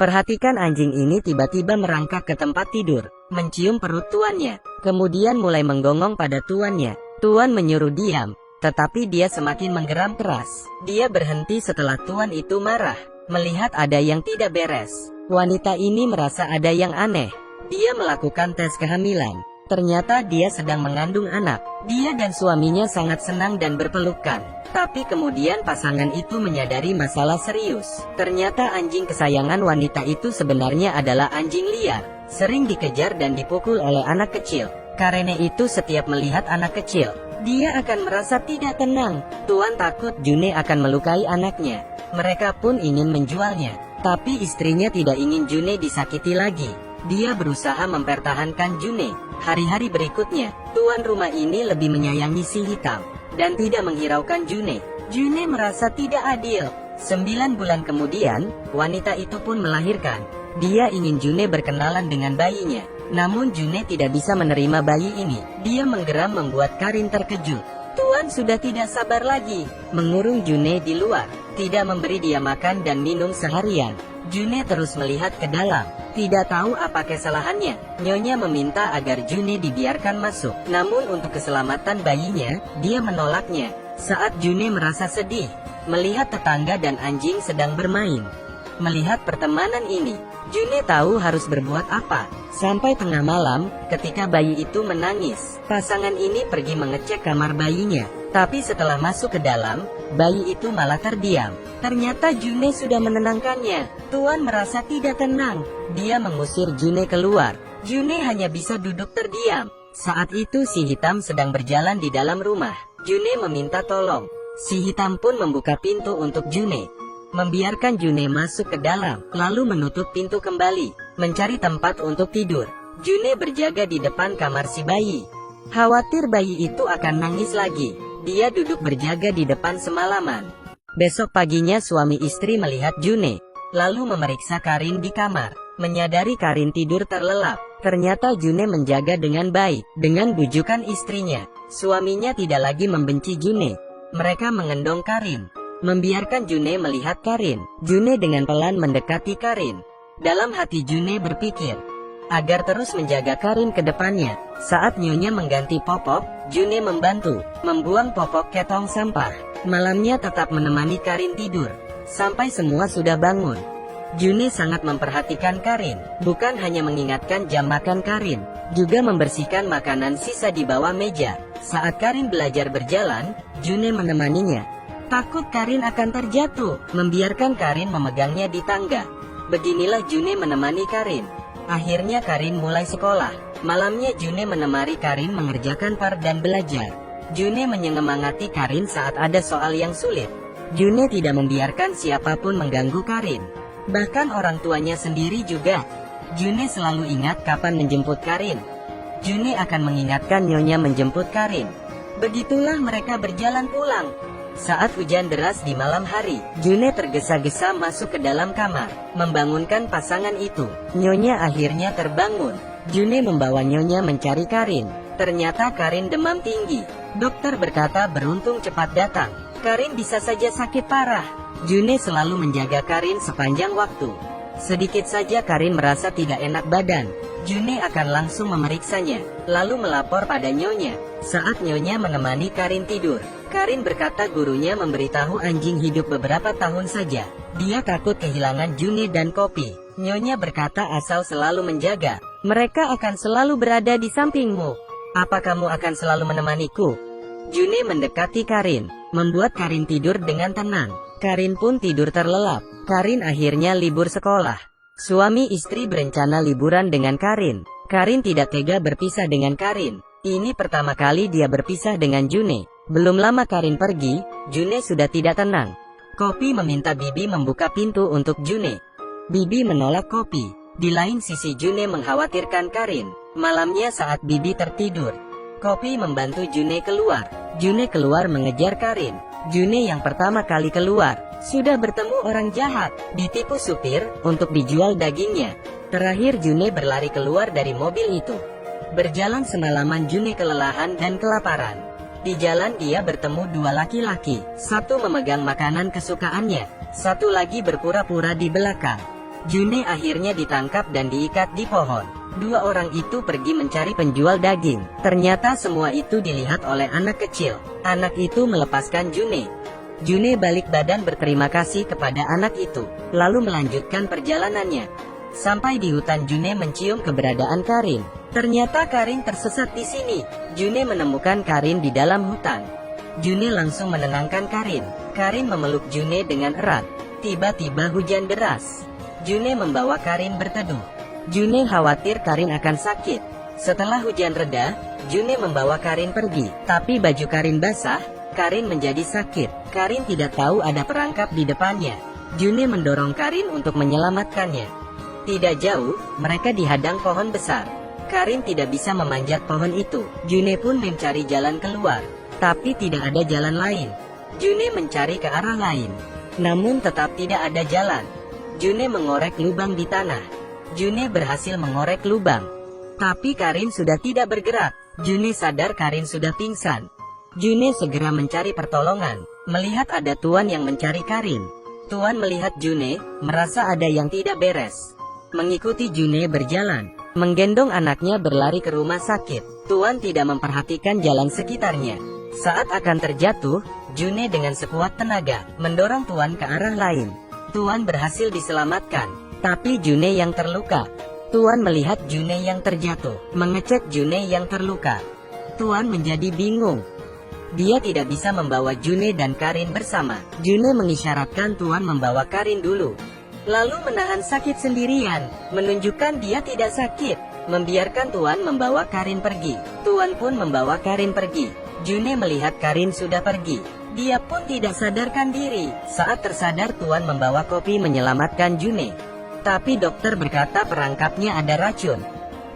Perhatikan anjing ini tiba-tiba merangkak ke tempat tidur, mencium perut tuannya, kemudian mulai menggonggong pada tuannya. Tuan menyuruh diam, tetapi dia semakin menggeram keras. Dia berhenti setelah tuan itu marah, melihat ada yang tidak beres. Wanita ini merasa ada yang aneh. Dia melakukan tes kehamilan. Ternyata dia sedang mengandung anak. Dia dan suaminya sangat senang dan berpelukan. Tapi kemudian pasangan itu menyadari masalah serius. Ternyata anjing kesayangan wanita itu sebenarnya adalah anjing liar, sering dikejar dan dipukul oleh anak kecil. Karena itu setiap melihat anak kecil, dia akan merasa tidak tenang. Tuan takut June akan melukai anaknya. Mereka pun ingin menjualnya, tapi istrinya tidak ingin June disakiti lagi. Dia berusaha mempertahankan June. Hari-hari berikutnya, tuan rumah ini lebih menyayangi si hitam dan tidak menghiraukan June. June merasa tidak adil. 9 bulan kemudian, wanita itu pun melahirkan. Dia ingin June berkenalan dengan bayinya, namun June tidak bisa menerima bayi ini. Dia menggeram membuat Karin terkejut. Tuan sudah tidak sabar lagi, mengurung June di luar, tidak memberi dia makan dan minum seharian. June terus melihat ke dalam, tidak tahu apa kesalahannya. Nyonya meminta agar June dibiarkan masuk, namun untuk keselamatan bayinya, dia menolaknya. Saat June merasa sedih, melihat tetangga dan anjing sedang bermain. Melihat pertemanan ini, June tahu harus berbuat apa. Sampai tengah malam, ketika bayi itu menangis, pasangan ini pergi mengecek kamar bayinya. Tapi setelah masuk ke dalam, bayi itu malah terdiam. Ternyata June sudah menenangkannya. Tuan merasa tidak tenang. Dia mengusir June keluar. June hanya bisa duduk terdiam. Saat itu si hitam sedang berjalan di dalam rumah. June meminta tolong. Si hitam pun membuka pintu untuk June, membiarkan June masuk ke dalam, lalu menutup pintu kembali, mencari tempat untuk tidur. June berjaga di depan kamar si bayi. Khawatir bayi itu akan nangis lagi, dia duduk berjaga di depan semalaman. Besok paginya suami istri melihat June, lalu memeriksa Karin di kamar. Menyadari Karin tidur terlelap, ternyata June menjaga dengan baik. Dengan bujukan istrinya, suaminya tidak lagi membenci June. Mereka mengendong Karin, membiarkan June melihat Karin. June dengan pelan mendekati Karin. Dalam hati June berpikir, agar terus menjaga Karin ke depannya. Saat nyonya mengganti popok, June membantu, membuang popok ke tong sampah. Malamnya tetap menemani Karin tidur, sampai semua sudah bangun. June sangat memperhatikan Karin, bukan hanya mengingatkan jam makan Karin, juga membersihkan makanan sisa di bawah meja. Saat Karin belajar berjalan, June menemaninya. Takut Karin akan terjatuh, membiarkan Karin memegangnya di tangga. Beginilah June menemani Karin. Akhirnya Karin mulai sekolah. Malamnya June menemani Karin mengerjakan PR dan belajar. June menyemangati Karin saat ada soal yang sulit. June tidak membiarkan siapapun mengganggu Karin, bahkan orang tuanya sendiri juga. June selalu ingat kapan menjemput Karin. June akan mengingatkan nyonya menjemput Karin. Begitulah mereka berjalan pulang. Saat hujan deras di malam hari, June tergesa-gesa masuk ke dalam kamar, membangunkan pasangan itu. Nyonya akhirnya terbangun. June membawa nyonya mencari Karin. Ternyata Karin demam tinggi. Dokter berkata beruntung cepat datang. Karin bisa saja sakit parah. June selalu menjaga Karin sepanjang waktu. Sedikit saja Karin merasa tidak enak badan, June akan langsung memeriksanya, lalu melapor pada nyonya. Saat nyonya menemani Karin tidur, Karin berkata gurunya memberitahu anjing hidup beberapa tahun saja. Dia takut kehilangan June dan Kopi. Nyonya berkata asal selalu menjaga, mereka akan selalu berada di sampingmu. Apa kamu akan selalu menemaniku? June mendekati Karin, membuat Karin tidur dengan tenang. Karin pun tidur terlelap. Karin akhirnya libur sekolah. Suami istri berencana liburan dengan Karin. Karin tidak tega berpisah dengan Karin. Ini pertama kali dia berpisah dengan June. Belum lama Karin pergi, June sudah tidak tenang. Kopi meminta Bibi membuka pintu untuk June. Bibi menolak Kopi. Di lain sisi June mengkhawatirkan Karin. Malamnya saat Bibi tertidur, Kopi membantu June keluar. June keluar mengejar Karin. June yang pertama kali keluar, sudah bertemu orang jahat, ditipu supir, untuk dijual dagingnya. Terakhir June berlari keluar dari mobil itu. Berjalan semalaman June kelelahan dan kelaparan. Di jalan dia bertemu dua laki-laki, satu memegang makanan kesukaannya, satu lagi berpura-pura di belakang. June akhirnya ditangkap dan diikat di pohon. Dua orang itu pergi mencari penjual daging. Ternyata semua itu dilihat oleh anak kecil. Anak itu melepaskan June. June balik badan berterima kasih kepada anak itu, lalu melanjutkan perjalanannya. Sampai di hutan, June mencium keberadaan Karin. Ternyata Karin tersesat di sini. June menemukan Karin di dalam hutan. June langsung menenangkan Karin. Karin memeluk June dengan erat. Tiba-tiba hujan deras. June membawa Karin berteduh. June khawatir Karin akan sakit. Setelah hujan reda, June membawa Karin pergi. Tapi baju Karin basah, Karin menjadi sakit. Karin tidak tahu ada perangkap di depannya. June mendorong Karin untuk menyelamatkannya. Tidak jauh, mereka dihadang pohon besar. Karin tidak bisa memanjat pohon itu. June pun mencari jalan keluar. Tapi tidak ada jalan lain. June mencari ke arah lain. Namun tetap tidak ada jalan. June mengorek lubang di tanah. June berhasil mengorek lubang. Tapi Karin sudah tidak bergerak. June sadar Karin sudah pingsan. June segera mencari pertolongan. Melihat ada Tuan yang mencari Karin. Tuan melihat June, merasa ada yang tidak beres. Mengikuti June berjalan. Menggendong anaknya berlari ke rumah sakit. Tuan tidak memperhatikan jalan sekitarnya. Saat akan terjatuh, June dengan sekuat tenaga mendorong Tuan ke arah lain. Tuan berhasil diselamatkan, tapi June yang terluka. Tuan melihat June yang terjatuh, mengecek June yang terluka. Tuan menjadi bingung. Dia tidak bisa membawa June dan Karin bersama. June mengisyaratkan Tuan membawa Karin dulu, lalu menahan sakit sendirian, menunjukkan dia tidak sakit. Membiarkan Tuan membawa Karin pergi. Tuan pun membawa Karin pergi. June melihat Karin sudah pergi. Dia pun tidak sadarkan diri. Saat tersadar, Tuan membawa kopi menyelamatkan June. Tapi dokter berkata perangkapnya ada racun.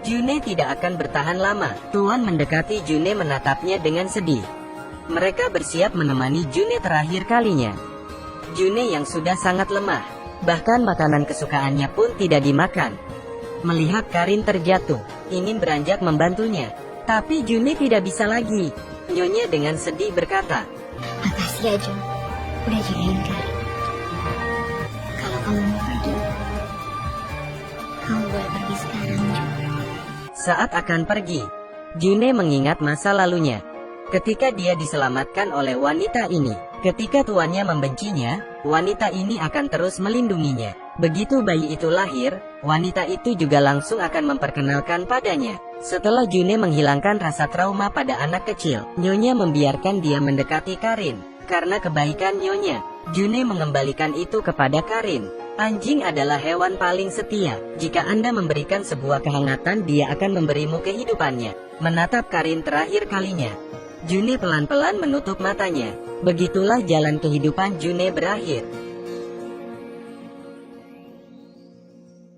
June tidak akan bertahan lama. Tuan mendekati June, menatapnya dengan sedih. Mereka bersiap menemani June terakhir kalinya. June yang sudah sangat lemah. Bahkan makanan kesukaannya pun tidak dimakan. Melihat Karin terjatuh, ingin beranjak membantunya. Tapi June tidak bisa lagi. Nyonya dengan sedih berkata, "Makasih ya, Jun. Udah jagain Karin. Kalau kamu mau pergi, kamu boleh pergi sekarang, Jun." Saat akan pergi, June mengingat masa lalunya. Ketika dia diselamatkan oleh wanita ini, ketika tuannya membencinya, wanita ini akan terus melindunginya. Begitu bayi itu lahir, wanita itu juga langsung akan memperkenalkan padanya. Setelah June menghilangkan rasa trauma pada anak kecil, Nyonya membiarkan dia mendekati Karin. Karena kebaikan Nyonya, June mengembalikan itu kepada Karin. Anjing adalah hewan paling setia. Jika Anda memberikan sebuah kehangatan, dia akan memberimu kehidupannya. Menatap Karin terakhir kalinya, June pelan-pelan menutup matanya. Begitulah jalan kehidupan June berakhir.